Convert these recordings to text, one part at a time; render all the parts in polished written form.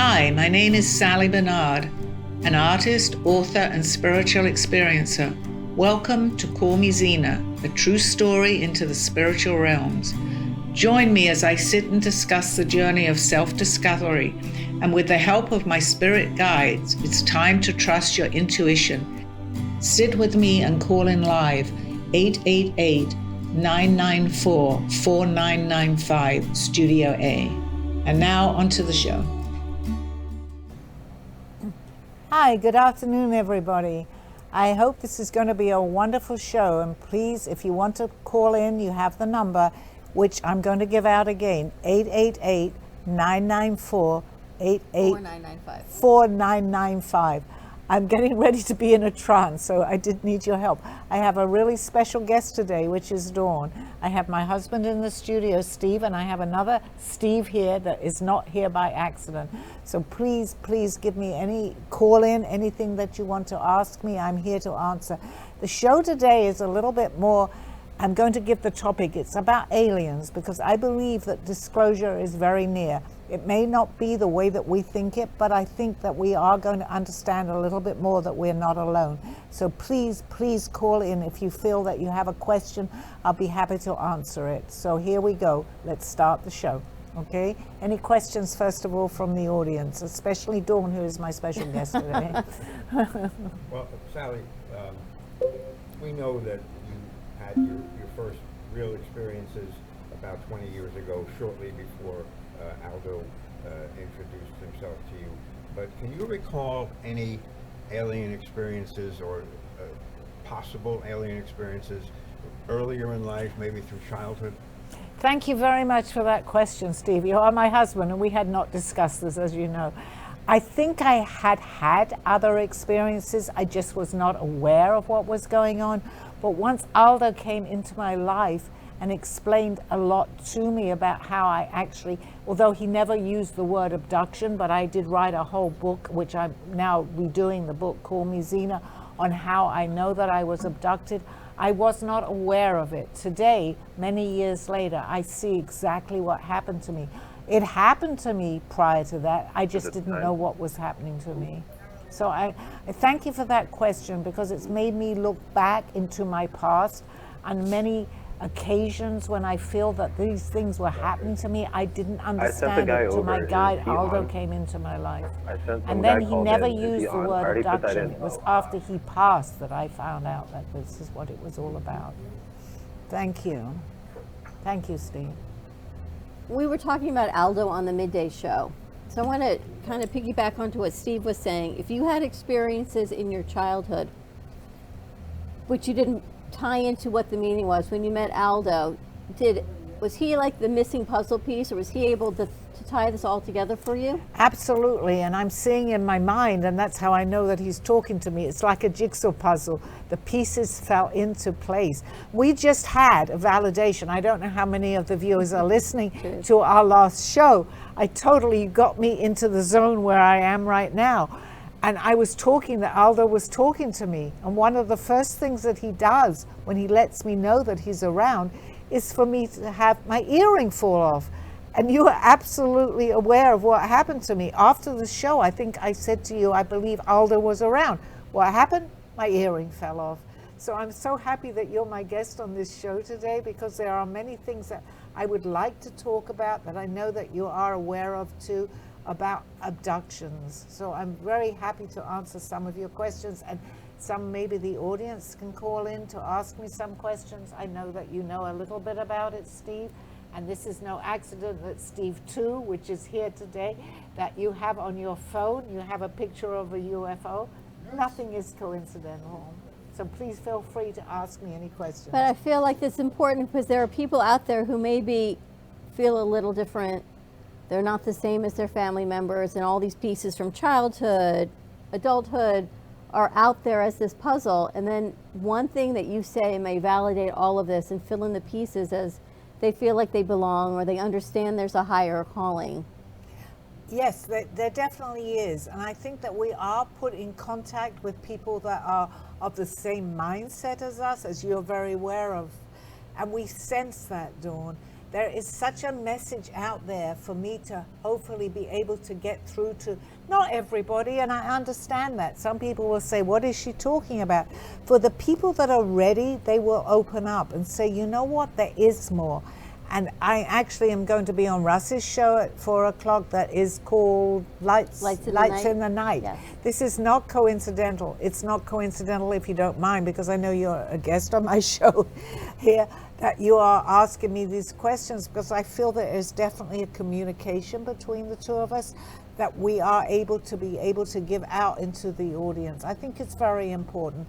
Hi, my name is Sally Bernard, an artist, author, and spiritual experiencer. Welcome to Call Me Zena, a true story into the spiritual realms. Join me as I sit and discuss the journey of self-discovery, and with the help of my spirit guides, it's time to trust your intuition. Sit with me and call in live 888-994-4995 Studio A. And now onto the show. Hi, good afternoon, everybody. I hope this is going to be a wonderful show, and please, if you want to call in, you have the number, which I'm going to give out again, 888-994-4995. I'm getting ready to be in a trance, so I did need your help. I have a really special guest today, which is Dawn. I have my husband in the studio, Steve, and I have another Steve here that is not here by accident. So please give me call in, anything that you want to ask me, I'm here to answer. The show today is a little bit more, I'm going to give the topic, it's about aliens, because I believe that disclosure is very near. It may not be the way that we think it, but I think that we are going to understand a little bit more that we're not alone. So please call in if you feel that you have a question. I'll be happy to answer it. So here we go. Let's start the show. Okay? Any questions, first of all, from the audience, especially Dawn, who is my special guest today. Well, Sally, we know that you had your first real experiences about 20 years ago, shortly before Aldo introduced himself to you. But can you recall any alien experiences or possible alien experiences earlier in life, maybe through childhood? Thank you very much for that question, Steve. You are my husband, and we had not discussed this, as you know. I think I had other experiences. I just was not aware of what was going on. But once Aldo came into my life and explained a lot to me about how I actually, although he never used the word abduction, but I did write a whole book, which I'm now redoing the book, Call Me Zena, on how I know that I was abducted. I was not aware of it. Today, many years later, I see exactly what happened to me. It happened to me prior to that. I just didn't know what was happening to me. So I thank you for that question, because it's made me look back into my past on many occasions when I feel that these things were happening to me. I didn't understand it till my guide Aldo came into my life. And then he never used the word abduction. It was after he passed that I found out that this is what it was all about. Thank you. Thank you, Steve. We were talking about Aldo on the midday show. So I want to kind of piggyback onto what Steve was saying. If you had experiences in your childhood, which you didn't tie into what the meaning was, when you met Aldo, was he like the missing puzzle piece, or was he able to tie this all together for you? Absolutely, and I'm seeing in my mind, and that's how I know that he's talking to me. It's like a jigsaw puzzle. The pieces fell into place. We just had a validation. I don't know how many of the viewers are listening to our last show. I totally got me into the zone where I am right now. And I was talking, that Aldo was talking to me. And one of the first things that he does when he lets me know that he's around is for me to have my earring fall off. And you are absolutely aware of what happened to me. After the show, I think I said to you, I believe Aldo was around. What happened? My earring fell off. So I'm so happy that you're my guest on this show today, because there are many things that I would like to talk about that I know that you are aware of too, about abductions. So I'm very happy to answer some of your questions, and some maybe the audience can call in to ask me some questions. I know that you know a little bit about it, Steve, and this is no accident that Steve too, which is here today, that you have on your phone, you have a picture of a UFO. Nothing is coincidental. So please feel free to ask me any questions. But I feel like it's important because there are people out there who maybe feel a little different. They're not the same as their family members, and all these pieces from childhood, adulthood are out there as this puzzle. And then one thing that you say may validate all of this and fill in the pieces as they feel like they belong, or they understand there's a higher calling. Yes, there definitely is. And I think that we are put in contact with people that are of the same mindset as us, as you're very aware of. And we sense that, Dawn. there is such a message out there for me to hopefully be able to get through to not everybody, and I understand that. Some people will say, what is she talking about? For the people that are ready, they will open up and say, you know what, there is more. And I actually am going to be on Russ's show at 4 o'clock that is called Lights in the Night. Yes. This is not coincidental. It's not coincidental, if you don't mind, because I know you're a guest on my show here, that you are asking me these questions, because I feel there is definitely a communication between the two of us that we are able to give out into the audience. I think it's very important.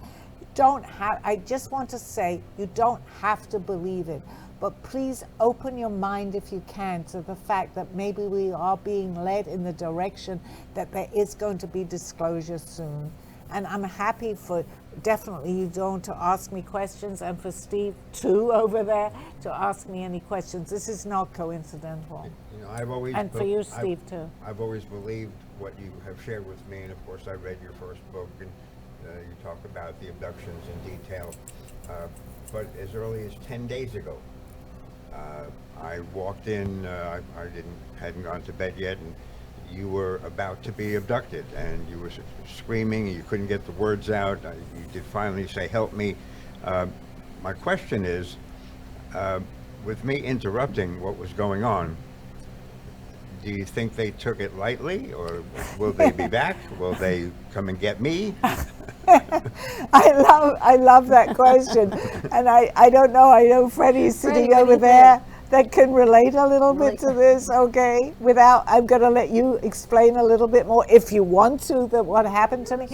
I just want to say, you don't have to believe it. But please open your mind, if you can, to the fact that maybe we are being led in the direction that there is going to be disclosure soon. And I'm happy for definitely you don't to ask me questions, and for Steve too over there to ask me any questions. This is not coincidental. You know, I've always and for you, Steve, too. I've always believed what you have shared with me, and of course I read your first book, and you talk about the abductions in detail. But as early as 10 days ago, I walked in, I hadn't gone to bed yet, and you were about to be abducted, and you were screaming, and you couldn't get the words out. You did finally say, help me. My question is, with me interrupting what was going on, do you think they took it lightly, or will they be back? Will they come and get me? I love that question, and I don't know. I know Freddie's sitting over there that can relate a little bit to this. Okay, I'm going to let you explain a little bit more if you want to what happened to me.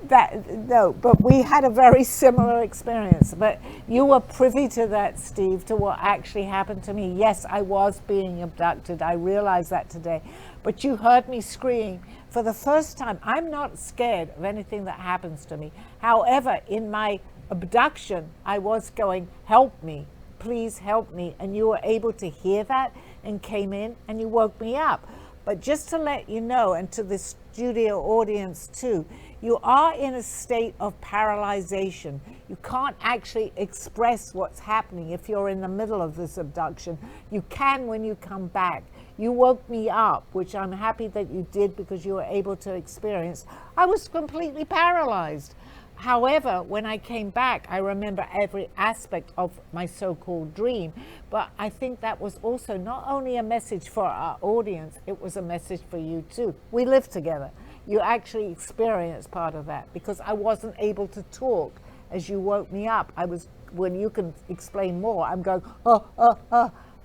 But we had a very similar experience. But you were privy to that, Steve, to what actually happened to me. Yes, I was being abducted. I realized that today. But you heard me scream. For the first time, I'm not scared of anything that happens to me. However, in my abduction, I was going, help me, please help me. And you were able to hear that and came in and you woke me up. But just to let you know, and to the studio audience too, you are in a state of paralyzation. You can't actually express what's happening if you're in the middle of this abduction. You can when you come back. You woke me up, which I'm happy that you did because you were able to experience. I was completely paralyzed. However, when I came back, I remember every aspect of my so-called dream. But I think that was also not only a message for our audience, it was a message for you too. We lived together. You actually experienced part of that because I wasn't able to talk as you woke me up. When you can explain more, I'm going,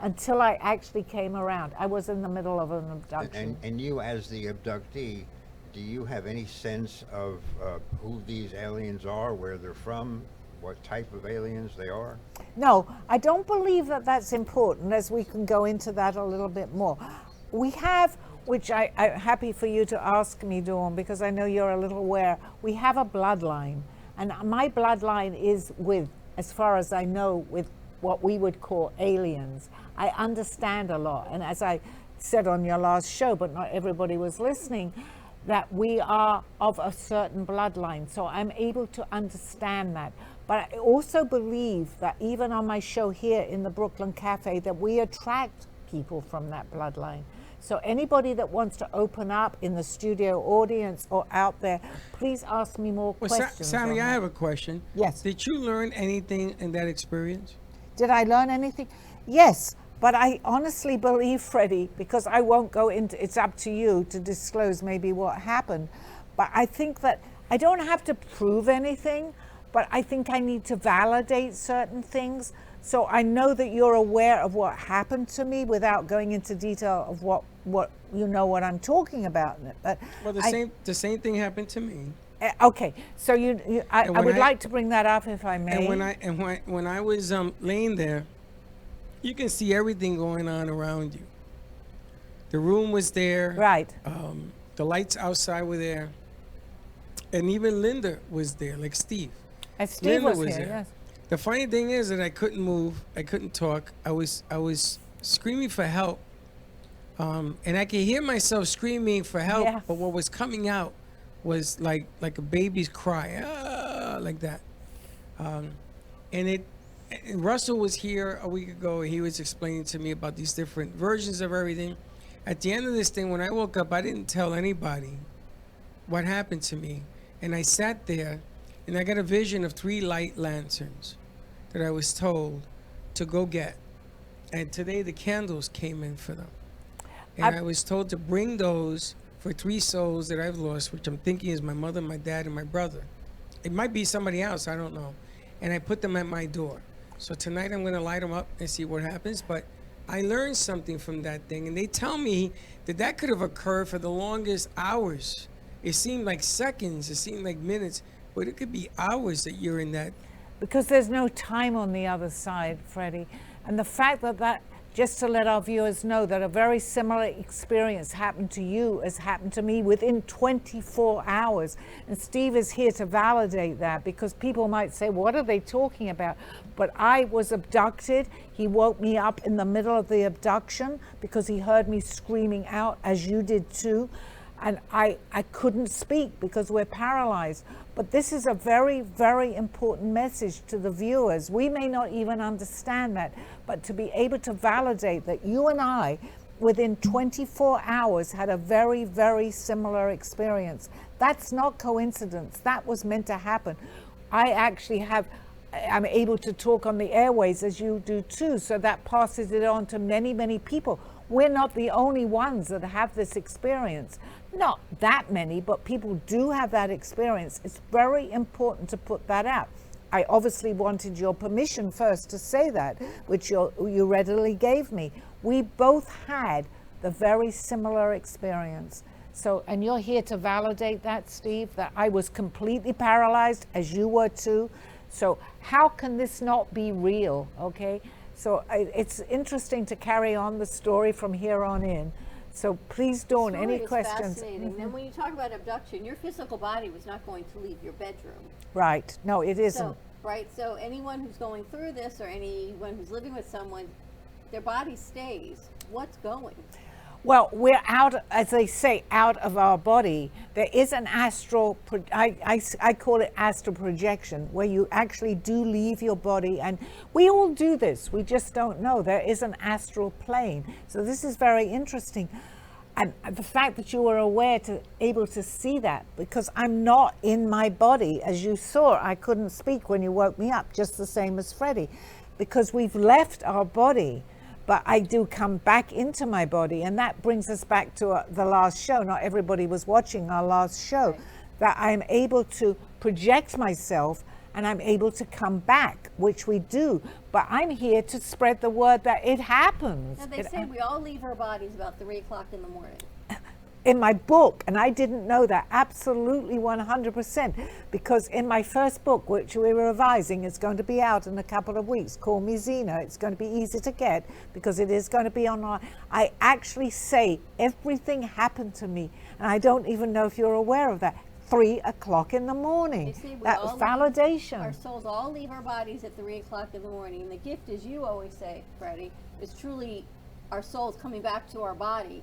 until I actually came around. I was in the middle of an abduction. And you as the abductee, do you have any sense of who these aliens are, where they're from, what type of aliens they are? No, I don't believe that that's important, as we can go into that a little bit more. We have, which I'm happy for you to ask me, Dawn, because I know you're a little aware, we have a bloodline. And my bloodline is with, as far as I know, with what we would call aliens. I understand a lot. And as I said on your last show, but not everybody was listening, that we are of a certain bloodline. So I'm able to understand that. But I also believe that even on my show here in the Brooklyn Cafe, that we attract people from that bloodline. So anybody that wants to open up in the studio audience or out there, please ask me more questions. Sally, I have a question. Yes. Did you learn anything in that experience? Did I learn anything? Yes, but I honestly believe, Freddie, because I won't go into, it's up to you to disclose maybe what happened. But I think that I don't have to prove anything, but I think I need to validate certain things. So I know that you're aware of what happened to me without going into detail of what you know what I'm talking about. But well, the same thing happened to me. Okay, so I would like to bring that up if I may. And when I was laying there, you can see everything going on around you. The room was there. Right. The lights outside were there, and even Linda was there, like Steve. And Steve Linda was here. there. Yes. The funny thing is that I couldn't move, I couldn't talk. I was screaming for help, and I could hear myself screaming for help. Yeah. But what was coming out was like a baby's cry, like that. And and Russell was here a week ago. He was explaining to me about these different versions of everything. At the end of this thing, when I woke up, I didn't tell anybody what happened to me. And I sat there and I got a vision of 3 light lanterns that I was told to go get. And today the candles came in for them. And I was told to bring those for 3 souls that I've lost, which I'm thinking is my mother, my dad, and my brother. It might be somebody else, I don't know. And I put them at my door. So tonight I'm going to light them up and see what happens. But I learned something from that thing. And they tell me that that could have occurred for the longest hours. It seemed like seconds, it seemed like minutes, but it could be hours that you're in that. Because there's no time on the other side, Freddie. And the fact that just to let our viewers know that a very similar experience happened to you as happened to me within 24 hours. And Steve is here to validate that, because people might say, what are they talking about? But I was abducted. He woke me up in the middle of the abduction because he heard me screaming out, as you did too. And I couldn't speak because we're paralyzed. But this is a very, very important message to the viewers. We may not even understand that, but to be able to validate that you and I, within 24 hours, had a very, very similar experience. That's not coincidence. That was meant to happen. I'm able to talk on the airways as you do too, so that passes it on to many, many people. We're not the only ones that have this experience. Not that many, but people do have that experience. It's very important to put that out. I obviously wanted your permission first to say that, which you readily gave me. We both had the very similar experience. So, and you're here to validate that, Steve, that I was completely paralyzed, as you were too. So how can this not be real, okay? So it's interesting to carry on the story from here on in. So please don't, any questions? Fascinating. Then when you talk about abduction, your physical body was not going to leave your bedroom. Right, no, it isn't. So, right, so anyone who's going through this, or anyone who's living with someone, their body stays. What's going? Well, we're out, as they say, out of our body. There is an astral, I call it astral projection, where you actually do leave your body. And we all do this. We just don't know. There is an astral plane. So this is very interesting. And the fact that you were able to see that, because I'm not in my body. As you saw, I couldn't speak when you woke me up, just the same as Freddie, because we've left our body. But I do come back into my body, and that brings us back to the last show. Not everybody was watching our last show. Right. That I'm able to project myself and I'm able to come back, which we do. But I'm here to spread the word that it happens. Now they say we all leave our bodies about 3 o'clock in the morning. In my book, and I didn't know that, absolutely 100%, because in my first book, which we're revising, is going to be out in a couple of weeks, called Me Zena. It's going to be easy to get because it is going to be online. I actually say everything happened to me, and I don't even know if you're aware of that. 3 o'clock in the morning. That was validation. Our souls all leave our bodies at 3 o'clock in the morning, and the gift, as you always say, Freddie, is truly our souls coming back to our body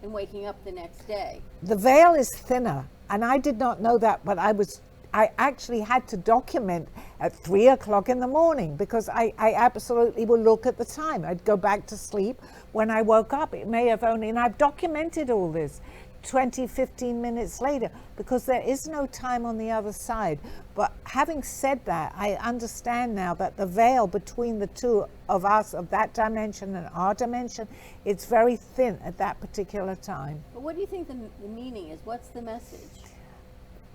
and waking up the next day. The veil is thinner, and I did not know that, but I actually had to document at 3 o'clock in the morning, because I absolutely would look at the time. I'd go back to sleep. When I woke up, it may have only, and I've documented all this, 20, 15 minutes later, because there is no time on the other side. But having said that, I understand now that the veil between the two of us, of that dimension and our dimension, it's very thin at that particular time. But what do you think the meaning is? What's the message?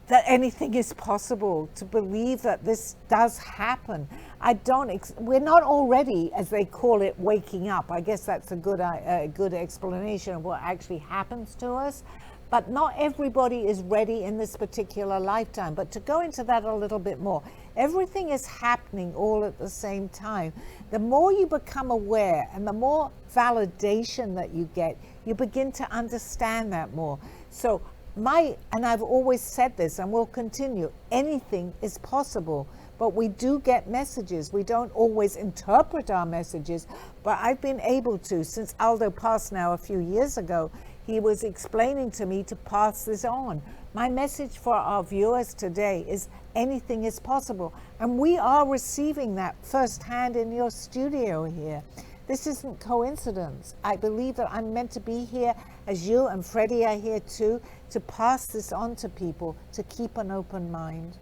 That anything is possible, to believe that this does happen. We're not already, as they call it, waking up. I guess that's a good explanation of what actually happens to us. But not everybody is ready in this particular lifetime. But to go into that a little bit more, everything is happening all at the same time. The more you become aware and the more validation that you get, you begin to understand that more. So and I've always said this and will continue, anything is possible, but we do get messages. We don't always interpret our messages, but I've been able to, since Aldo passed now a few years ago, he was explaining to me to pass this on. My message for our viewers today is anything is possible. And we are receiving that firsthand in your studio here. This isn't coincidence. I believe that I'm meant to be here, as you and Freddie are here too, to pass this on to people, to keep an open mind.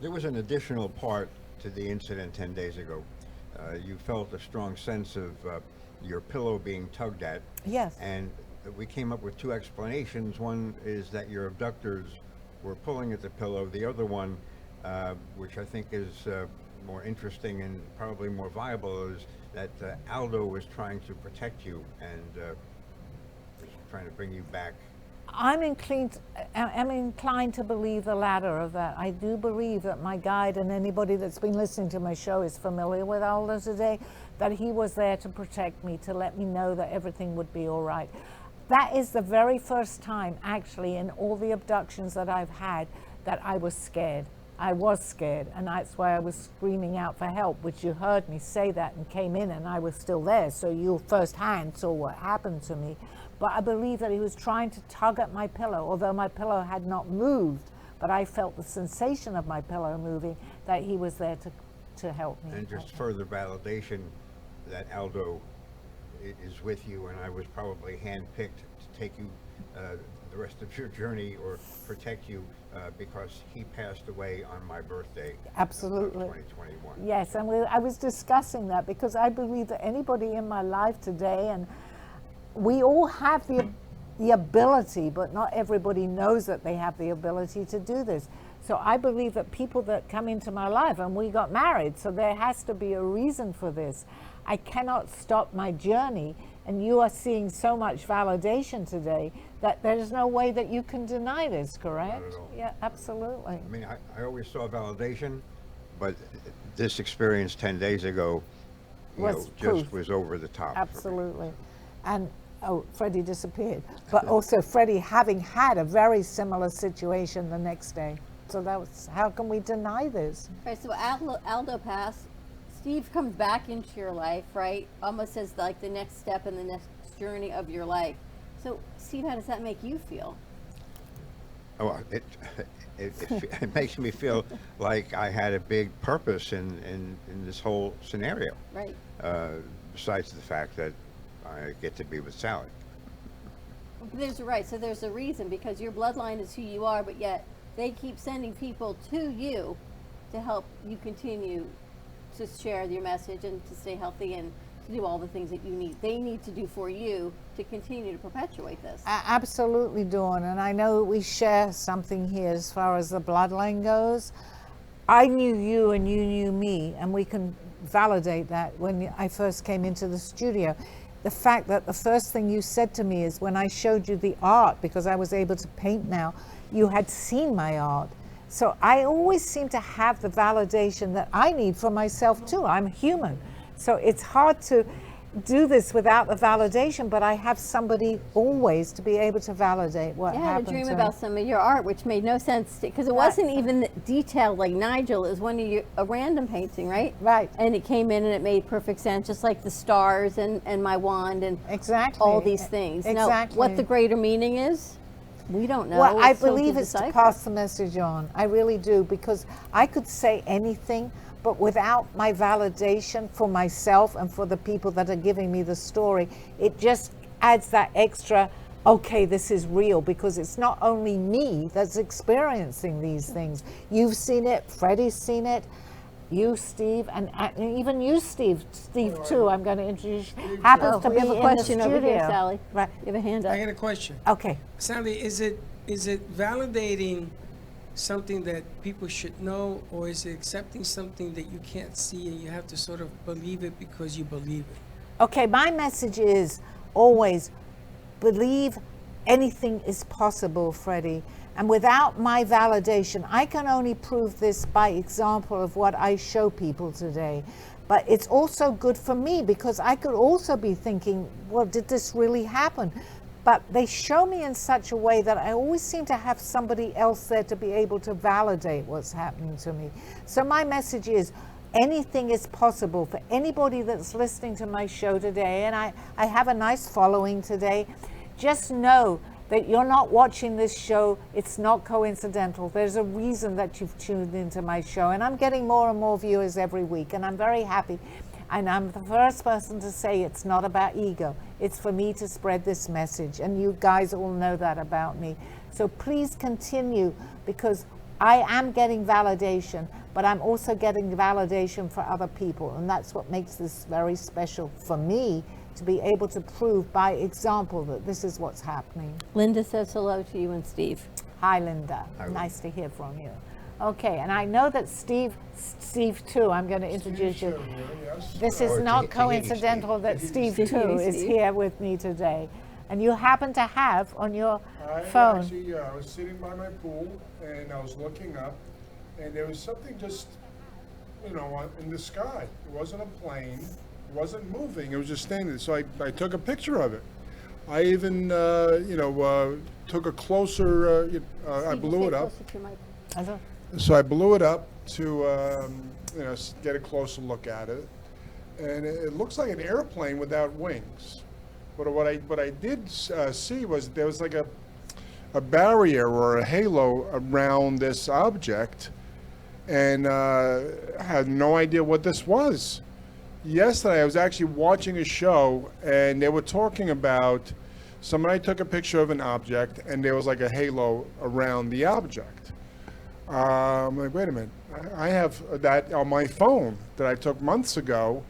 There was an additional part to the incident 10 days ago. You felt a strong sense of your pillow being tugged at. Yes. And we came up with two explanations. One is that your abductors were pulling at the pillow. The other one, which I think is more interesting and probably more viable, is that Aldo was trying to protect you and was trying to bring you back. I'm inclined to believe the latter of that. I do believe that my guide, and anybody that's been listening to my show is familiar with Aldo today, that he was there to protect me, to let me know that everything would be all right. That is the very first time, actually, in all the abductions that I've had, that I was scared. I was scared, and that's why I was screaming out for help, which you heard me say that and came in, and I was still there, so you firsthand saw what happened to me. But I believe that he was trying to tug at my pillow, although my pillow had not moved, but I felt the sensation of my pillow moving, that he was there to help me. And just further validation that Aldo is with you, and I was probably handpicked to take you the rest of your journey or protect you because he passed away on my birthday. Absolutely. 2021. Yes, and I was discussing that because I believe that anybody in my life today, and we all have the ability, but not everybody knows that they have the ability to do this. So I believe that people that come into my life, and we got married, so there has to be a reason for this. I cannot stop my journey, and you are seeing so much validation today that there's no way that you can deny this, correct? Not at all. Yeah, absolutely. I mean, I always saw validation, but this experience 10 days ago, Was just proof. was over the top. for me. Absolutely. And Freddie disappeared, but also Freddie having had a very similar situation the next day. So that was, how can we deny this? Right, so Aldo passed. Steve comes back into your life, right? Almost as like the next step in the next journey of your life. So, Steve, how does that make you feel? Oh, it makes me feel like I had a big purpose in this whole scenario. Right. Besides the fact that I get to be with Sally. So there's a reason, because your bloodline is who you are, but yet they keep sending people to you to help you continue to share your message and to stay healthy and to do all the things that they need to do for you to continue to perpetuate this. Absolutely, Dawn. And I know we share something here as far as the bloodline goes. I knew you and you knew me, and we can validate that when I first came into the studio. The fact that the first thing you said to me is when I showed you the art, because I was able to paint now, you had seen my art. So I always seem to have the validation that I need for myself too. I'm human. So it's hard to do this without the validation, but I have somebody always to be able to validate what happened. I had a dream about some of your art, which made no sense because it wasn't even detailed like Nigel. It was a random painting, right? Right. And it came in and it made perfect sense, just like the stars and my wand and exactly all these things. Exactly. Now, what the greater meaning is, we don't know. Well, I still believe it's to decipher. pass the message on. I really do, because I could say anything, but without my validation for myself and for the people that are giving me the story, it just adds that extra, okay, this is real, because it's not only me that's experiencing these things. You've seen it, Freddie's seen it, you, Steve, and even you, Steve too, I'm going to introduce, happens to be we have a in question the over studio. here, Sally. Right. You have a hand up. I got a question. Okay. Sally, is it validating something that people should know, or is it accepting something that you can't see and you have to sort of believe it because you believe it? Okay, my message is always believe anything is possible, Freddie. And without my validation, I can only prove this by example of what I show people today. But it's also good for me, because I could also be thinking, well, did this really happen? But they show me in such a way that I always seem to have somebody else there to be able to validate what's happening to me. So my message is, anything is possible for anybody that's listening to my show today, and I have a nice following today. Just know that you're not watching this show, it's not coincidental. There's a reason that you've tuned into my show, and I'm getting more and more viewers every week, and I'm very happy. And I'm the first person to say it's not about ego. It's for me to spread this message, and you guys all know that about me. So please continue, because I am getting validation, but I'm also getting validation for other people, and that's what makes this very special for me, to be able to prove by example that this is what's happening. Linda says hello to you and Steve. Hi, Linda. Hi, Nice to hear from you. Okay, and I know that Steve too, I'm going to introduce you. This is Or not Tahiti coincidental that Steve too Tahiti is Steve. here with me today. And you happen to have on your I phone. actually, I was sitting by my pool and I was looking up, and there was something just, in the sky. It wasn't a plane. It wasn't moving. It was just standing there. So I took a picture of it. I even, took a closer. I blew it up. So I blew it up to, get a closer look at it, and it looks like an airplane without wings. But what I did see was there was like a barrier or a halo around this object, and I had no idea what this was. Yesterday I was actually watching a show, and they were talking about somebody took a picture of an object, and there was like a halo around the object. I'm like, wait a minute, I have that on my phone that I took months ago,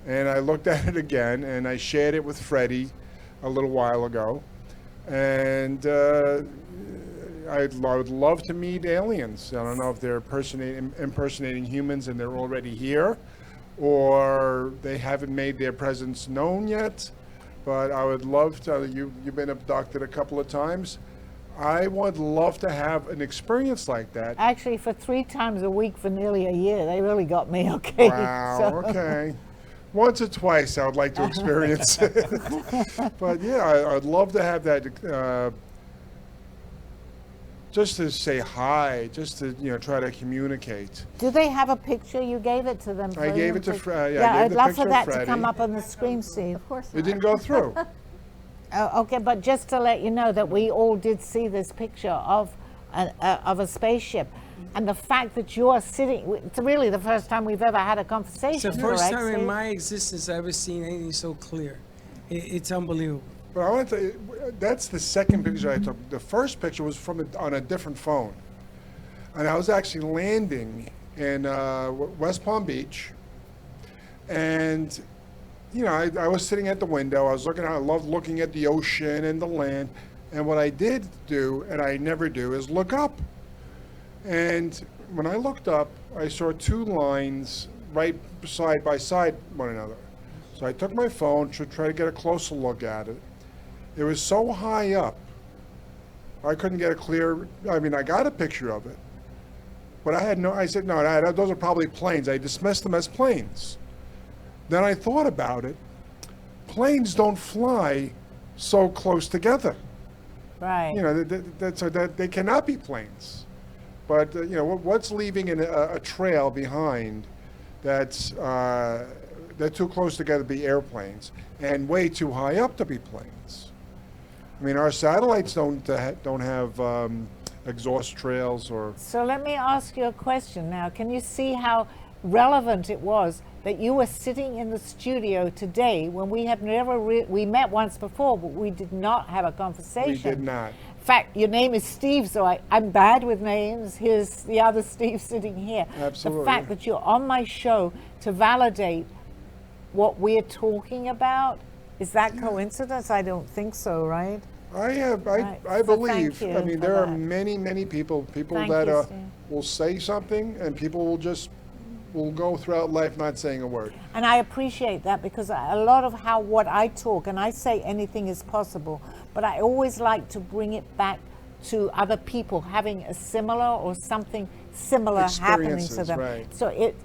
and I looked at it again, and I shared it with Freddie a little while ago, and I would love to meet aliens. I don't know if they're impersonating humans and they're already here, or they haven't made their presence known yet, but I would love to. You've been abducted a couple of times. I would love to have an experience like that. Actually, for 3 times a week for nearly a year, they really got me. Okay. Wow, So- okay. Once or twice I would like to experience it. But yeah, I'd love to have that, just to say hi, just to, try to communicate. Do they have a picture? You gave it to them. I gave it to Fred. Yeah, I I'd gave the love picture for to that to Freddie. come up on the screen, Steve. Of course It not. didn't go through. Okay, but just to let you know that we all did see this picture of a spaceship, and the fact that you are sitting, it's really the first time we've ever had a conversation. It's the first correct, time in Steve? my existence I've ever seen anything so clear. It's unbelievable. But I want to tell you, that's the second picture I took. The first picture was on a different phone. And I was actually landing in West Palm Beach. And, I was sitting at the window. I was looking out. I loved looking at the ocean and the land. And what I did do, and I never do, is look up. And when I looked up, I saw 2 lines right side by side one another. So I took my phone to try to get a closer look at it. It was so high up, I couldn't get a clear, I got a picture of it. But I said, no, those are probably planes. I dismissed them as planes. Then I thought about it. Planes don't fly so close together. Right. That they cannot be planes. But, what's leaving a trail behind that's they're too close together to be airplanes and way too high up to be planes. Our satellites don't have exhaust trails or. So let me ask you a question now. Can you see how relevant it was that you were sitting in the studio today when we have never we met once before, but we did not have a conversation? We did not. In fact, your name is Steve, so I'm bad with names. Here's the other Steve sitting here. Absolutely. The fact that you're on my show to validate what we're talking about, is that coincidence? I don't think so, right? I Right. I So believe. thank you for There are that. many people Thank that you, Steve. will say something, and people will go throughout life not saying a word. And I appreciate that, because a lot of what I talk, and I say anything is possible, but I always like to bring it back to other people having a similar or something similar happening to Experiences, them. right. So it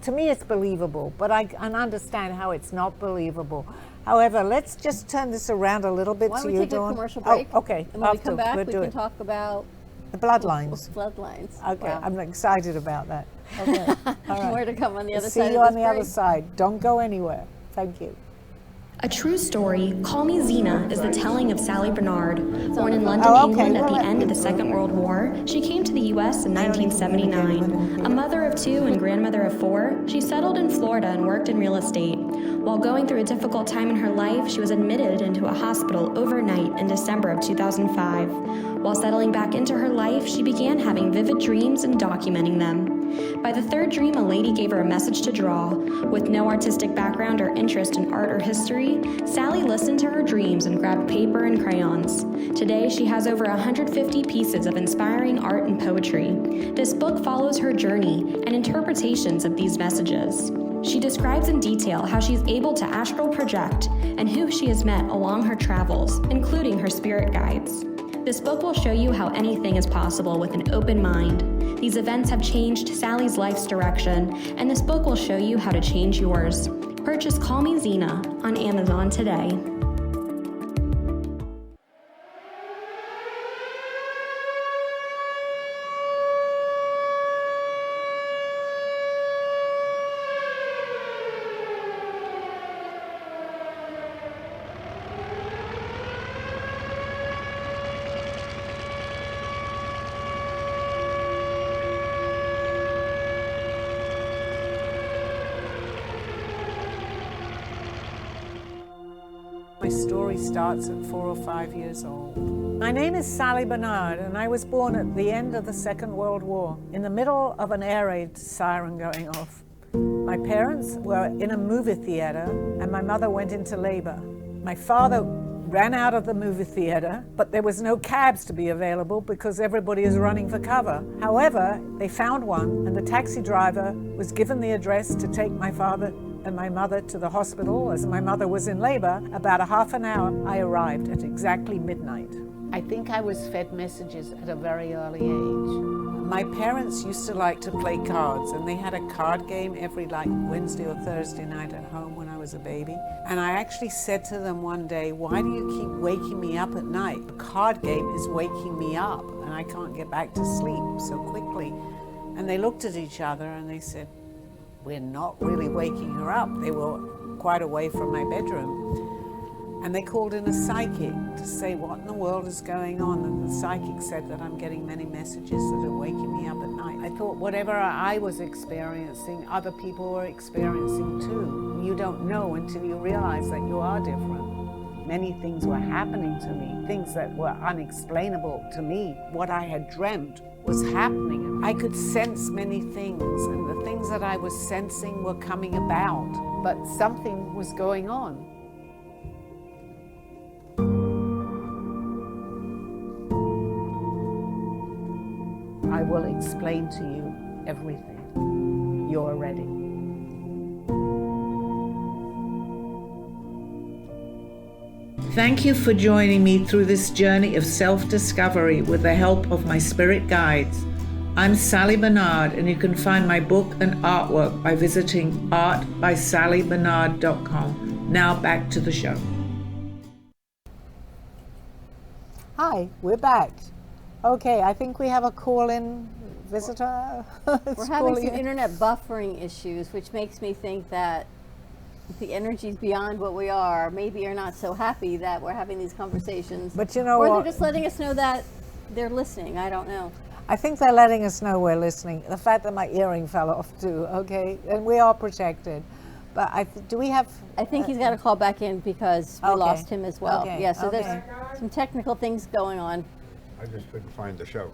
to me it's believable, but I understand how it's not believable. However, let's just turn this around a little bit. Why so don't we you take a don't. commercial break? Oh, okay. And when we After, come back, we'll we do can it. talk about The bloodlines. bloodlines. Okay, Wow. I'm excited about that. Okay. All right. More to come on the other See side you of on this the other break. side. Don't go anywhere. Thank you. A true story, Call Me Zena, is the telling of Sally Bernard. Born in London, okay. England at Well, the end of the Second World War, she came to the U.S. in 1979. A mother of 2 and grandmother of 4, she settled in Florida and worked in real estate. While going through a difficult time in her life, she was admitted into a hospital overnight in December of 2005. While settling back into her life, she began having vivid dreams and documenting them. By the 3rd dream, a lady gave her a message to draw. With no artistic background or interest in art or history, Sally listened to her dreams and grabbed paper and crayons. Today, she has over 150 pieces of inspiring art and poetry. This book follows her journey and interpretations of these messages. She describes in detail how she's able to astral project and who she has met along her travels, including her spirit guides. This book will show you how anything is possible with an open mind. These events have changed Sally's life's direction, and this book will show you how to change yours. Purchase Call Me Zena on Amazon today. My story starts at 4 or 5 years old. My name is Sally Bernard, and I was born at the end of the Second World War, in the middle of an air raid siren going off. My parents were in a movie theater, and my mother went into labor. My father ran out of the movie theater, but there was no cabs to be available because everybody is running for cover. However, they found one, and the taxi driver was given the address to take my father and my mother to the hospital. As my mother was in labor, about a half an hour, I arrived at exactly midnight. I think I was fed messages at a very early age. My parents used to like to play cards, and they had a card game every Wednesday or Thursday night at home when I was a baby. And I actually said to them one day, "Why do you keep waking me up at night? The card game is waking me up, and I can't get back to sleep so quickly." And they looked at each other and they said, "We're not really waking her up." They were quite away from my bedroom. And they called in a psychic to say, "What in the world is going on?" And the psychic said that I'm getting many messages that are waking me up at night. I thought whatever I was experiencing, other people were experiencing too. You don't know until you realize that you are different. Many things were happening to me, things that were unexplainable to me. What I had dreamt was happening. I could sense many things, and the things that I was sensing were coming about, but something was going on. I will explain to you everything. You're ready. Thank you for joining me through this journey of self-discovery with the help of my spirit guides. I'm Sally Bernard, and you can find my book and artwork by visiting artbysallybernard.com. Now back to the show. Hi, we're back. Okay, I think we have a call-in visitor. We're having some internet buffering issues, which makes me think that the energies beyond what we are maybe are not so happy that we're having these conversations. But you know or what? they're just letting us know that they're listening. I don't know. I think they're letting us know we're listening. The fact that my earring fell off too, okay? And we are protected. But do we have... I think he's got to call back in because we lost him as well. Okay. Yeah, so Okay. there's some technical things going on. I just couldn't find the show.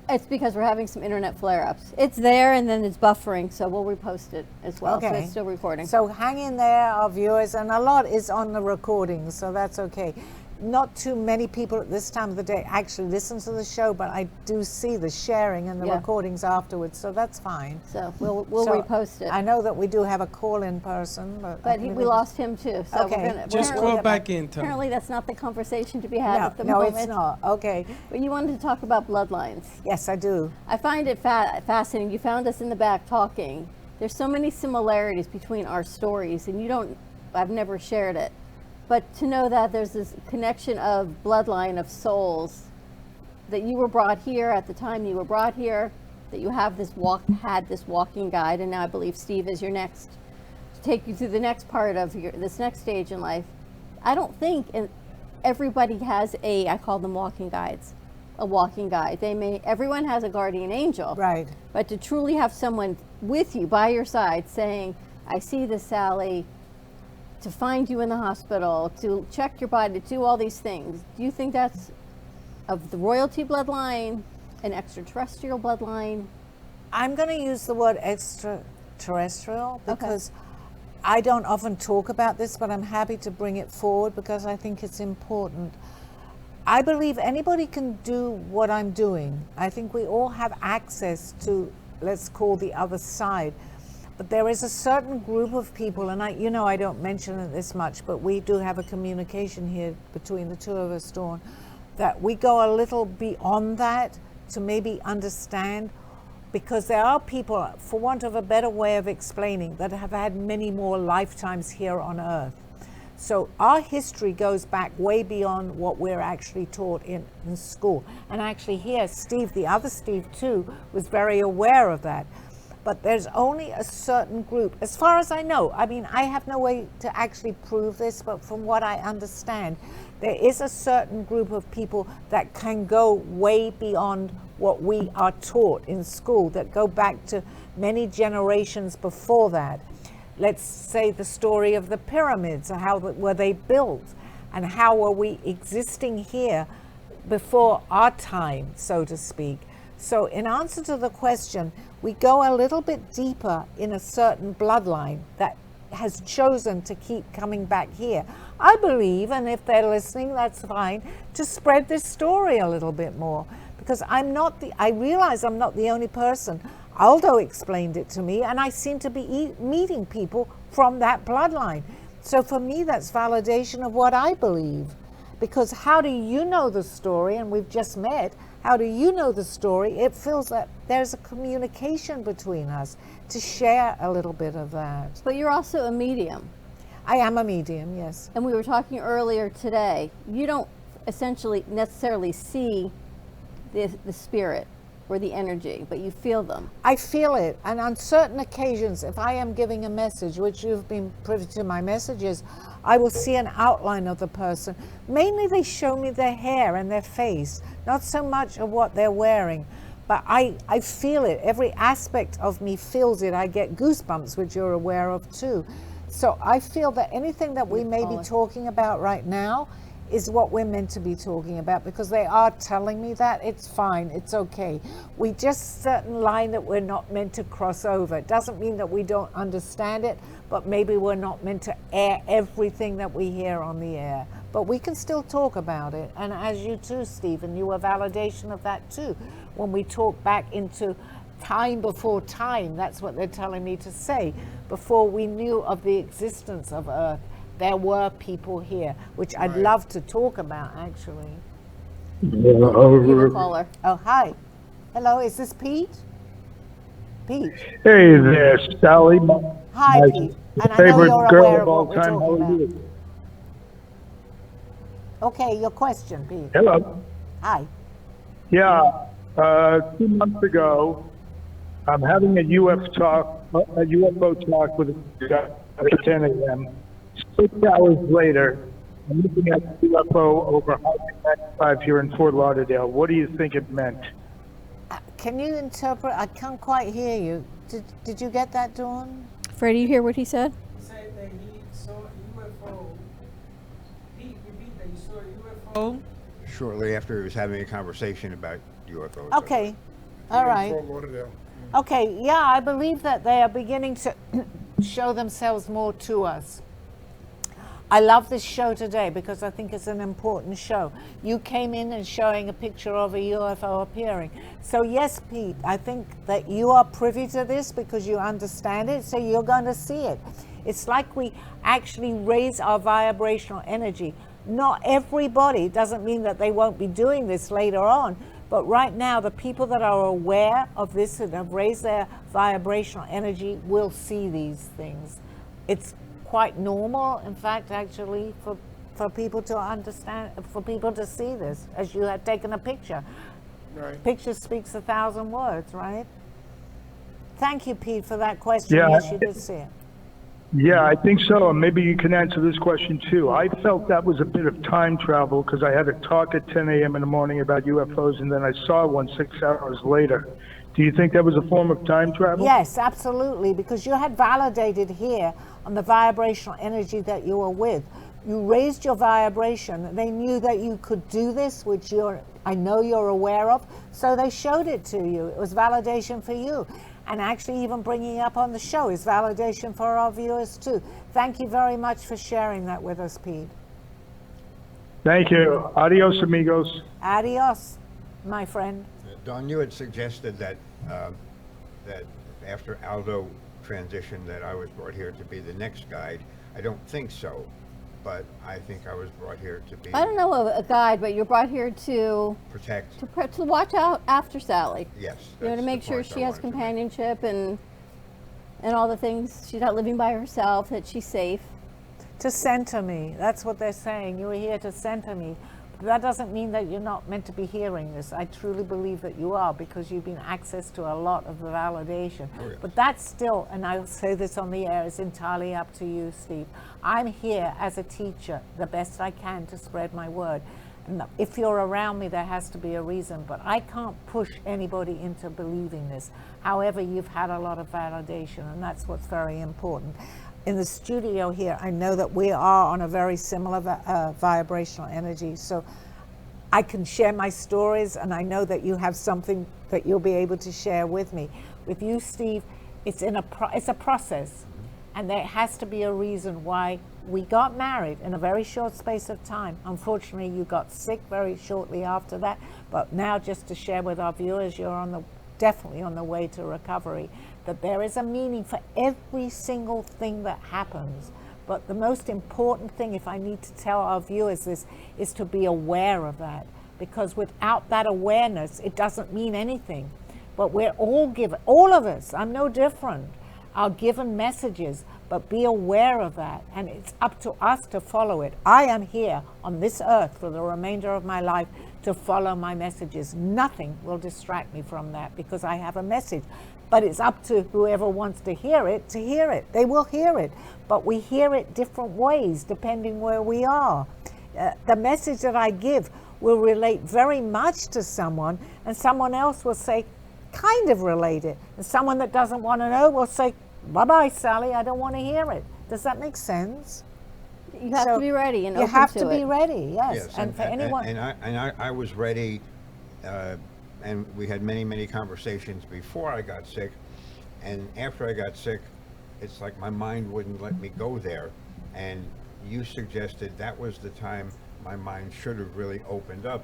It's because we're having some internet flare-ups. It's there and then it's buffering, so we'll repost it as well. So it's still recording. So hang in there, our viewers, and a lot is on the recording, so that's okay. Not too many people at this time of the day actually listen to the show, but I do see the sharing and the recordings afterwards, so that's fine. So we'll repost it. I know that we do have a call-in person, but we lost him too. So Okay. Just call back in, Tom. Apparently that's not the conversation to be had at the no, moment. it's not. Okay. But you wanted to talk about bloodlines. Yes, I do. I find it fascinating. You found us in the back talking. There's so many similarities between our stories, and I've never shared it. But to know that there's this connection of bloodline of souls, that you were brought here at the time you were brought here, that you have had this walking guide, and now I believe Steve is your next take you through the next part of this next stage in life. I don't think everybody has I call them walking guides, a walking guide. Everyone has a guardian angel. Right. But to truly have someone with you by your side saying, I see this, Sally, to find you in the hospital, to check your body, to do all these things. Do you think that's of the royalty bloodline, an extraterrestrial bloodline? I'm going to use the word extraterrestrial because I don't often talk about this, but I'm happy to bring it forward because I think it's important. I believe anybody can do what I'm doing. I think we all have access to, let's call the other side. But there is a certain group of people, and I don't mention it this much, but we do have a communication here between the two of us, Dawn, that we go a little beyond that to maybe understand, because there are people, for want of a better way of explaining, that have had many more lifetimes here on Earth. So our history goes back way beyond what we're actually taught in school. And actually here, Steve, the other Steve too, was very aware of that. But there's only a certain group, as far as I know. I mean, I have no way to actually prove this, but from what I understand, there is a certain group of people that can go way beyond what we are taught in school, that go back to many generations before that. Let's say the story of the pyramids, how were they built, and how were we existing here before our time, so to speak. So in answer to the question, we go a little bit deeper in a certain bloodline that has chosen to keep coming back here. I believe, and if they're listening, that's fine, to spread this story a little bit more, because I realize I'm not the only person. Aldo explained it to me, and I seem to be meeting people from that bloodline. So for me, that's validation of what I believe. Because how do you know the story, and we've just met, how do you know the story? It feels that there's a communication between us to share a little bit of that. But you're also a medium. I am a medium, yes. And we were talking earlier today, you don't essentially necessarily see the spirit or the energy, but you feel them. I feel it, and on certain occasions, if I am giving a message, which you've been privy to my messages, I will see an outline of the person. Mainly they show me their hair and their face, not so much of what they're wearing, but I feel it. Every aspect of me feels it. I get goosebumps, which you're aware of too. So I feel that anything that we may be talking about right now is what we're meant to be talking about, because they are telling me that. It's fine, it's okay. We just certain line that we're not meant to cross over. It doesn't mean that we don't understand it, but maybe we're not meant to air everything that we hear on the air. But we can still talk about it. And as you too, Stephen, you were validation of that too. When we talk back into time before time, that's what they're telling me to say. Before we knew of the existence of Earth, there were people here, which I'd love to talk about, actually. Caller. Oh, hi. Hello, is this Pete? Pete. Hey there, Sally. Hi, My Pete. And I know favorite you're girl aware of of all what we're time. How talking are about. you? Okay, your question, Pete. Hello. Hi. Yeah, 2 months ago, I'm having a UFO talk with a guy at 10 a.m. 6 hours later, I'm looking at the UFO over Highway 95 here in Fort Lauderdale. What do you think it meant? Can you interpret? I can't quite hear you. Did you get that, Dawn? Freddie, you hear what he said? He said that he saw a UFO. Pete, repeat that you saw a UFO. Shortly after he was having a conversation about UFOs. Okay. All right. Fort Lauderdale. Okay, yeah, I believe that they are beginning to show themselves more to us. I love this show today because I think it's an important show. You came in and showing a picture of a UFO appearing. So yes, Pete, I think that you are privy to this because you understand it, so you're going to see it. It's like we actually raise our vibrational energy. Not everybody, doesn't mean that they won't be doing this later on, but right now the people that are aware of this and have raised their vibrational energy will see these things. It's quite normal, in fact, actually, for people to understand, for people to see this, as you had taken a picture. Right. Picture speaks 1,000 words, right? Thank you, Pete, for that question. Yeah. Yes, you did see it. Yeah, I think so. And maybe you can answer this question too. I felt that was a bit of time travel because I had a talk at 10 a.m. in the morning about UFOs and then I saw one 6 hours later. Do you think that was a form of time travel? Yes, absolutely, because you had validated here on the vibrational energy that you were with. You raised your vibration. They knew that you could do this, which I know you're aware of, so they showed it to you. It was validation for you. And actually even bringing up on the show is validation for our viewers too. Thank you very much for sharing that with us, Pete. Thank you. Adios, amigos. Adios, my friend. Don, you had suggested that that after Aldo transitioned that I was brought here to be the next guide. I don't think so, but I think I was brought here to be... I don't know a guide, but you're brought here to protect. To watch out after Sally. Yes. You know, to make sure she has companionship and all the things. She's not living by herself, that she's safe. To center me. That's what they're saying. You were here to center me. But that doesn't mean that you're not meant to be hearing this. I truly believe that you are, because you've been access to a lot of the validation. Oh, yes. But that's still, and I'll say this on the air, it's entirely up to you, Steve. I'm here as a teacher, the best I can, to spread my word. And if you're around me, there has to be a reason, but I can't push anybody into believing this. However, you've had a lot of validation, and that's what's very important. In the studio here, I know that we are on a very similar vibrational energy, so I can share my stories, and I know that you have something that you'll be able to share with me. With you, Steve, it's a process, and there has to be a reason why we got married in a very short space of time. Unfortunately, you got sick very shortly after that, but now just to share with our viewers, you're definitely on the way to recovery. That there is a meaning for every single thing that happens. But the most important thing, if I need to tell our viewers this, is to be aware of that. Because without that awareness, it doesn't mean anything. But we're all given, all of us, I'm no different, are given messages, but be aware of that. And it's up to us to follow it. I am here on this earth for the remainder of my life to follow my messages. Nothing will distract me from that, because I have a message. But it's up to whoever wants to hear it to hear it. They will hear it, but we hear it different ways depending where we are. The message that I give will relate very much to someone, and someone else will say, kind of related. And someone that doesn't want to know will say, bye-bye, Sally, I don't want to hear it. Does that make sense? You have to be ready and open you have to to it. be ready, yes. Yes, and for anyone, I was ready, and we had many conversations before I got sick, and after I got sick, it's like my mind wouldn't let me go there, and you suggested that was the time my mind should have really opened up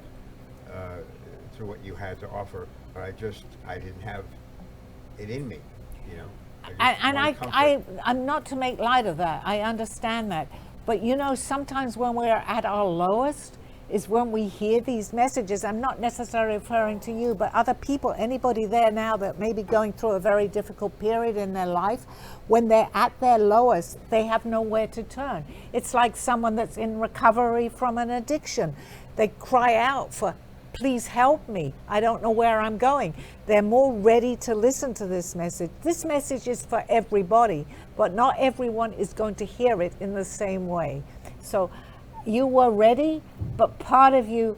to what you had to offer, but I didn't have it in me, you know. I'm not to make light of that. I understand that. But you know, sometimes when we're at our lowest is when we hear these messages. I'm not necessarily referring to you, but other people, anybody there now that may be going through a very difficult period in their life, when they're at their lowest, they have nowhere to turn. It's like someone that's in recovery from an addiction. They cry out for, please help me. I don't know where I'm going. They're more ready to listen to this message. This message is for everybody, but not everyone is going to hear it in the same way. So you were ready, but part of you,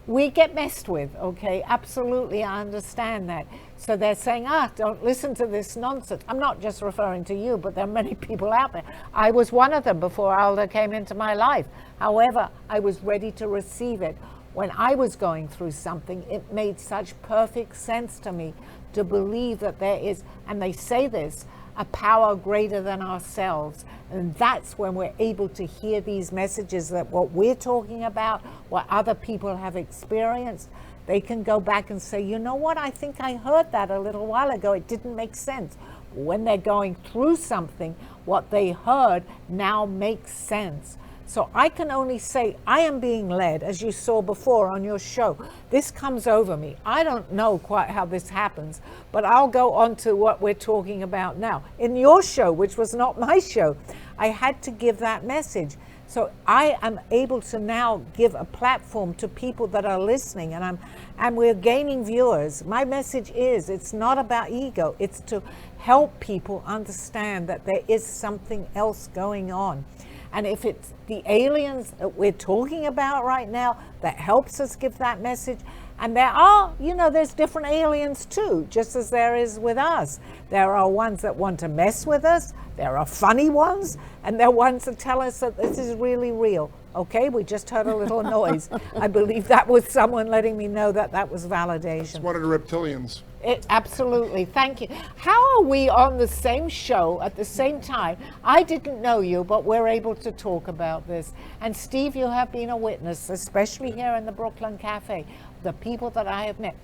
we get messed with, okay? Absolutely, I understand that. So they're saying, don't listen to this nonsense. I'm not just referring to you, but there are many people out there. I was one of them before Alda came into my life. However, I was ready to receive it. When I was going through something, it made such perfect sense to me to believe that there is, and they say this, a power greater than ourselves. And that's when we're able to hear these messages, that what we're talking about, what other people have experienced, they can go back and say, you know what, I think I heard that a little while ago. It didn't make sense. When they're going through something, what they heard now makes sense. So I can only say I am being led, as you saw before on your show. This comes over me. I don't know quite how this happens, but I'll go on to what we're talking about now. In your show, which was not my show, I had to give that message. So I am able to now give a platform to people that are listening, and we're gaining viewers. My message is, it's not about ego. It's to help people understand that there is something else going on. And if it's the aliens that we're talking about right now that helps us give that message, and there are, there's different aliens too, just as there is with us. There are ones that want to mess with us, there are funny ones, and there are ones that tell us that this is really real. Okay, we just heard a little noise. I believe that was someone letting me know that that was validation. It's one of the reptilians. Absolutely, thank you. How are we on the same show at the same time? I didn't know you, but we're able to talk about this. And Steve, you have been a witness, especially here in the Brooklyn Cafe, the people that I have met.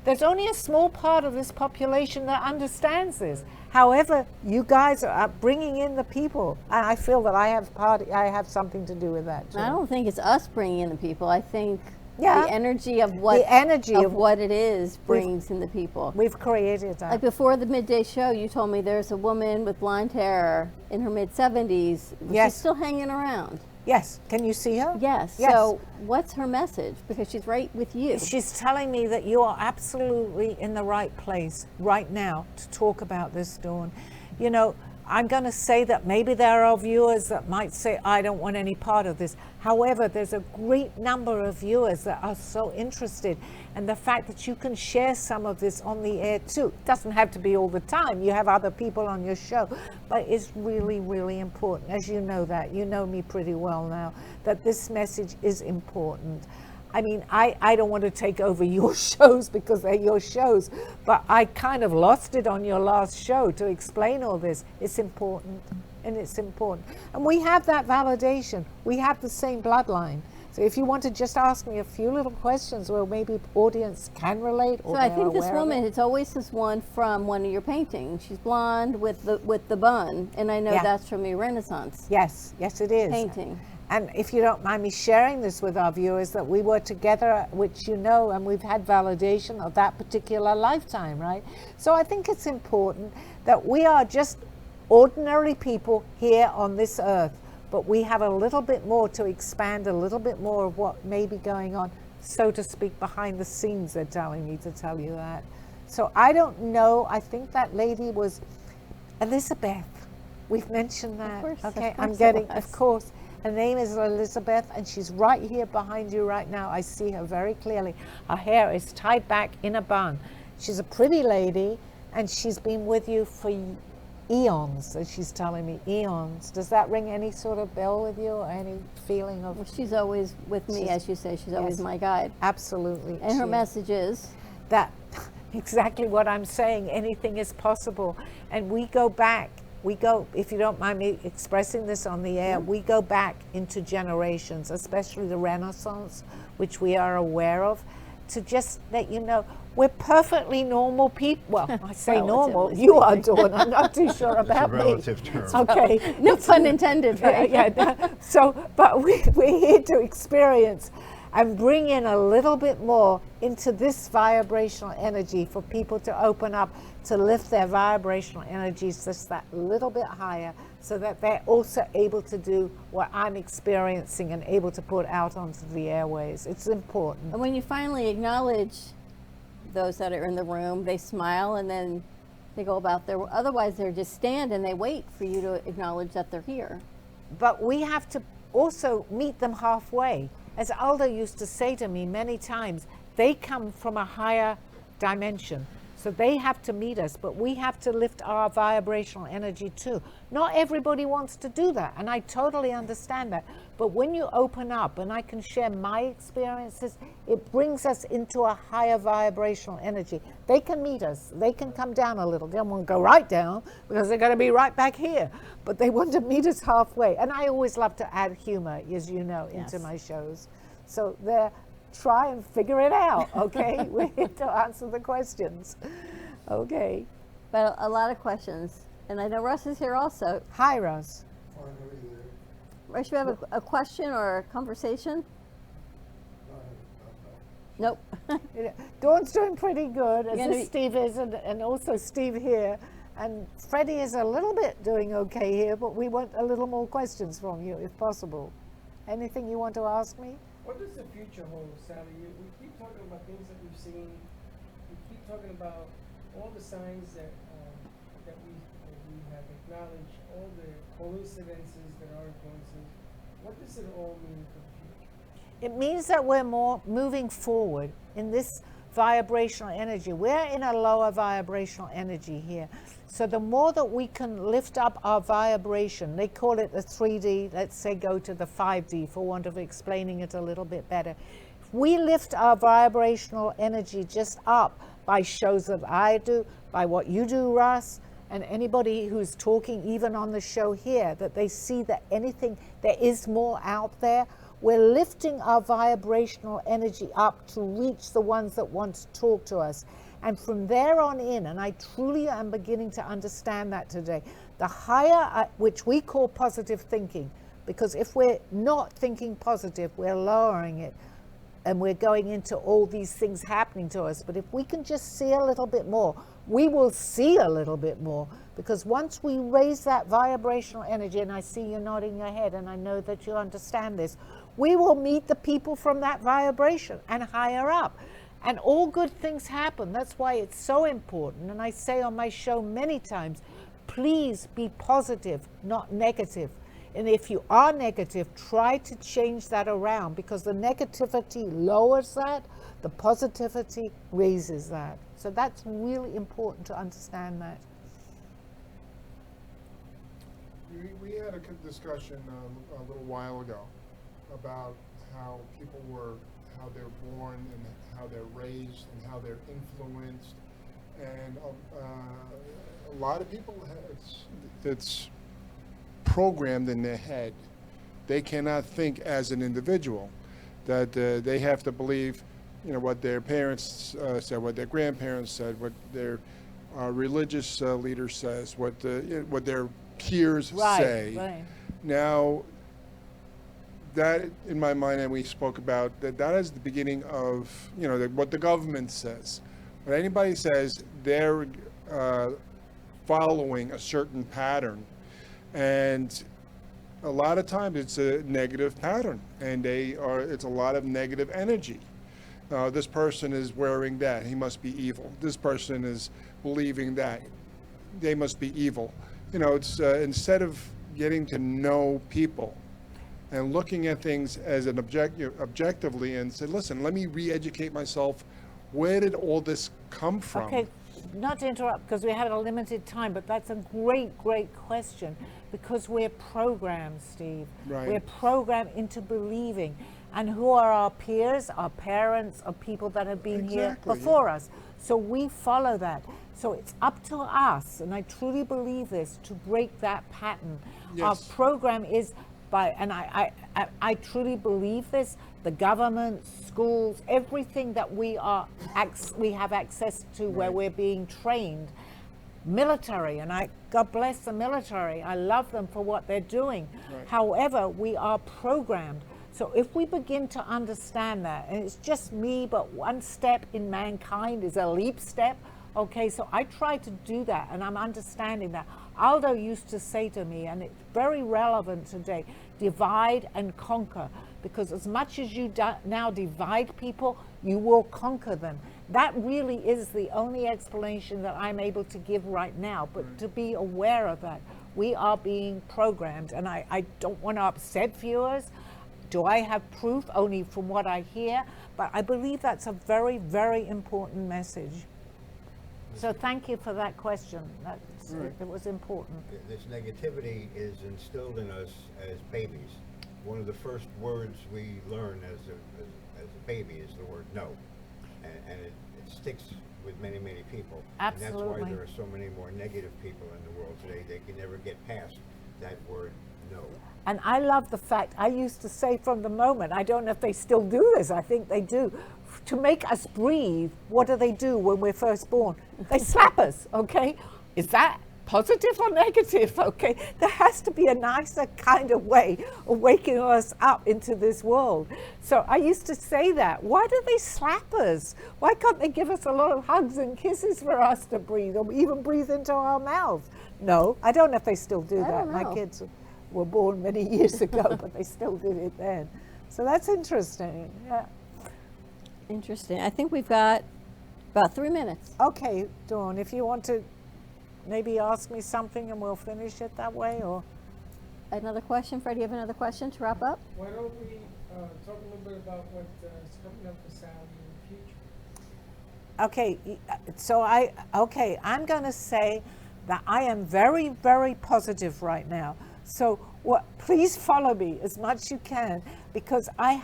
There's only a small part of this population that understands this. However, you guys are bringing in the people. I feel that I have something to do with that too. I don't think it's us bringing in the people. I think Yeah. the energy of what what it is brings in the people. We've created that. Like before the midday show, you told me there's a woman with blonde hair in her mid-70s. Yes. She's still hanging around. Yes. Can you see her? Yes. Yes. So what's her message? Because she's right with you. She's telling me that you are absolutely in the right place right now to talk about this, Dawn. I'm going to say that maybe there are viewers that might say, I don't want any part of this. However, there's a great number of viewers that are so interested. And the fact that you can share some of this on the air too, it doesn't have to be all the time. You have other people on your show, but it's really, really important. As you know that, you know me pretty well now, that this message is important. I mean, I don't want to take over your shows because they're your shows, but I kind of lost it on your last show to explain all this. It's important, and it's important. And we have that validation. We have the same bloodline. So if you want to just ask me a few little questions where maybe audience can relate or So I think this woman, it's always this one from one of your paintings. She's blonde with the bun, and I know that's from your Renaissance. Yes, it is. Painting. And if you don't mind me sharing this with our viewers, that we were together, which and we've had validation of that particular lifetime, right? So I think it's important that we are just ordinary people here on this earth, but we have a little bit more to expand, a little bit more of what may be going on, so to speak, behind the scenes. They're telling me to tell you that. So I don't know. I think that lady was Elizabeth. We've mentioned that. Of course, okay, of course. Her name is Elizabeth, and she's right here behind you right now. I see her very clearly. Her hair is tied back in a bun. She's a pretty lady, and she's been with you for eons, as she's telling me, eons. Does that ring any sort of bell with you, or any feeling of... Well, she's always with me, as you say. She's always my guide. Absolutely. And her message is? That, exactly what I'm saying, anything is possible. And we go back. If you don't mind me expressing this on the air, we go back into generations, especially the Renaissance, which we are aware of, to just let you know, we're perfectly normal people. Well, I say normal, you are, Dawn. I'm not too sure about me. It's a relative term. Okay. No pun intended, right? But we're here to experience and bring in a little bit more into this vibrational energy for people to open up, to lift their vibrational energies just that little bit higher, so that they're also able to do what I'm experiencing and able to put out onto the airways. It's important. And when you finally acknowledge those that are in the room, they smile and then they go about their, otherwise they're just stand and they wait for you to acknowledge that they're here. But we have to also meet them halfway. As Aldo used to say to me many times, they come from a higher dimension. So they have to meet us, but we have to lift our vibrational energy too. Not everybody wants to do that, and I totally understand that. But when you open up and I can share my experiences, it brings us into a higher vibrational energy. They can meet us. They can come down a little. They don't want to go right down because they're going to be right back here. But they want to meet us halfway. And I always love to add humor, as you know, into my shows. So try and figure it out, okay? We're here to answer the questions. Okay. But a lot of questions. And I know Russ is here also. Hi, Russ. Right, should we have a question or a conversation? Nope. Dawn's doing pretty good, as You're gonna this Steve is, and also Steve here. And Freddie is a little bit doing okay here, but we want a little more questions from you, if possible. Anything you want to ask me? What does the future hold, Sally? We keep talking about things that we've seen. We keep talking about all the signs that we have acknowledged, all the coincidences that are influences. What does it all mean for the future? It means that we're more moving forward in this vibrational energy. We're in a lower vibrational energy here. So the more that we can lift up our vibration, they call it the 3D, let's say go to the 5D for want of explaining it a little bit better. If we lift our vibrational energy just up by shows that I do, by what you do, Russ, and anybody who's talking even on the show here, that they see that there is more out there. We're lifting our vibrational energy up to reach the ones that want to talk to us. And from there on in, and I truly am beginning to understand that today, the higher, which we call positive thinking, because if we're not thinking positive, we're lowering it. And we're going into all these things happening to us. But if we can just see a little bit more, we will see a little bit more. Because once we raise that vibrational energy, and I see you nodding your head, and I know that you understand this, we will meet the people from that vibration and higher up. And all good things happen. That's why it's so important. And I say on my show many times, please be positive, not negative. And if you are negative, try to change that around, because the negativity lowers that, the positivity raises that. So that's really important to understand that. We had a discussion a little while ago about how people how they're born and how they're raised and how they're influenced. And a lot of people, it's programmed in their head. They cannot think as an individual, that they have to believe, what their parents said, what their grandparents said, what their religious leader says, what their peers say. Right. Now, that in my mind, and we spoke about that is the beginning of what the government says. When anybody says they're following a certain pattern, and a lot of times it's a negative pattern, and it's a lot of negative energy. This person is wearing that, he must be evil. This person is believing that, they must be evil. It's instead of getting to know people and looking at things as an objectively and say, listen, let me re-educate myself. Where did all this come from? Okay, not to interrupt, because we have a limited time, but that's a great, great question, because we're programmed, Steve. Right. We're programmed into believing. And who are our peers? Our parents, or people that have been here before us. So we follow that. So it's up to us, and I truly believe this, to break that pattern. Yes. Our program is and I truly believe this, the government, schools, everything that we have access to, where we're being trained, military, and God bless the military, I love them for what they're doing. Right. However, we are programmed. So if we begin to understand that, and it's just me, but one step in mankind is a leap step. Okay, so I try to do that, and I'm understanding that. Aldo used to say to me, and it's very relevant today, divide and conquer, because as much as you now divide people, you will conquer them. That really is the only explanation that I'm able to give right now, but to be aware of that. We are being programmed, and I don't want to upset viewers. Do I have proof? Only from what I hear, but I believe that's a very, very important message. So thank you for that question. It was important. This negativity is instilled in us as babies. One of the first words we learn as a baby is the word no. And it sticks with many, many people. Absolutely. And that's why there are so many more negative people in the world today. They can never get past that word no. And I love the fact, I used to say from the moment, I don't know if they still do this, I think they do, to make us breathe, what do they do when we're first born? They slap us, okay? Is that positive or negative, okay? There has to be a nicer kind of way of waking us up into this world. So I used to say that. Why do they slap us? Why can't they give us a lot of hugs and kisses for us to breathe, or even breathe into our mouths? No, I don't know if they still do I that. don't My know. kids were born many years ago, but they still did it then. So that's interesting. Yeah. Interesting. I think we've got about 3 minutes. Okay, Dawn, if you want to maybe ask me something and we'll finish it that way, or? Another question? Freddie, you have another question to wrap up? Why don't we talk a little bit about what's coming up for Sally in the future? Okay, so I'm going to say that I am very, very positive right now. So please follow me as much as you can, because I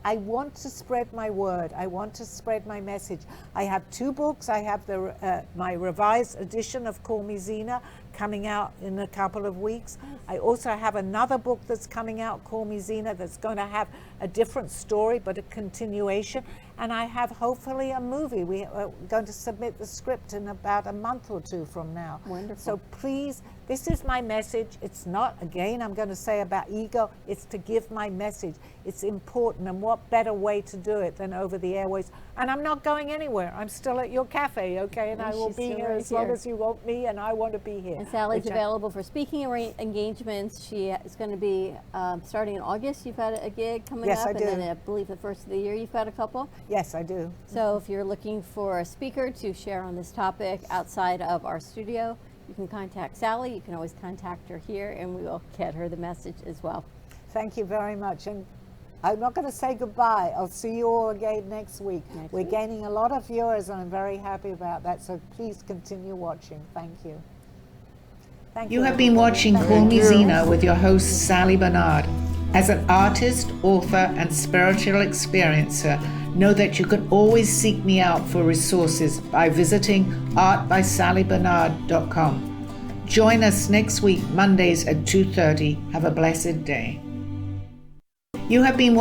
want to spread my word. I want to spread my message. I have 2 books. I have my revised edition of Call Me Zena coming out in a couple of weeks. I also have another book that's coming out, Call Me Zena, that's going to have a different story, but a continuation. And I have hopefully a movie. We are going to submit the script in about a month or 2 from now. Wonderful. So please, this is my message. It's not, again, I'm going to say about ego, it's to give my message. It's important, and what better way to do it than over the airways? And I'm not going anywhere. I'm still at your cafe, okay? And I will she's be still here right as long here. as you want me, and I want to be here. And Sally's Which available for speaking engagements. She is going to be starting in August. You've had a gig coming Yes, up, I do. and then I believe the first of the year you've got a couple. Yes, I do. So if you're looking for a speaker to share on this topic outside of our studio, you can contact Sally. You can always contact her here, and we will get her the message as well. Thank you very much. And I'm not going to say goodbye. I'll see you all again next week. We're gaining a lot of viewers, and I'm very happy about that. So please continue watching. Thank you. Thank you. You have been watching Call Me Zena with your host, Sally Bernard. As an artist, author, and spiritual experiencer, know that you can always seek me out for resources by visiting artbysallybernard.com. Join us next week, Mondays at 2:30. Have a blessed day. You have been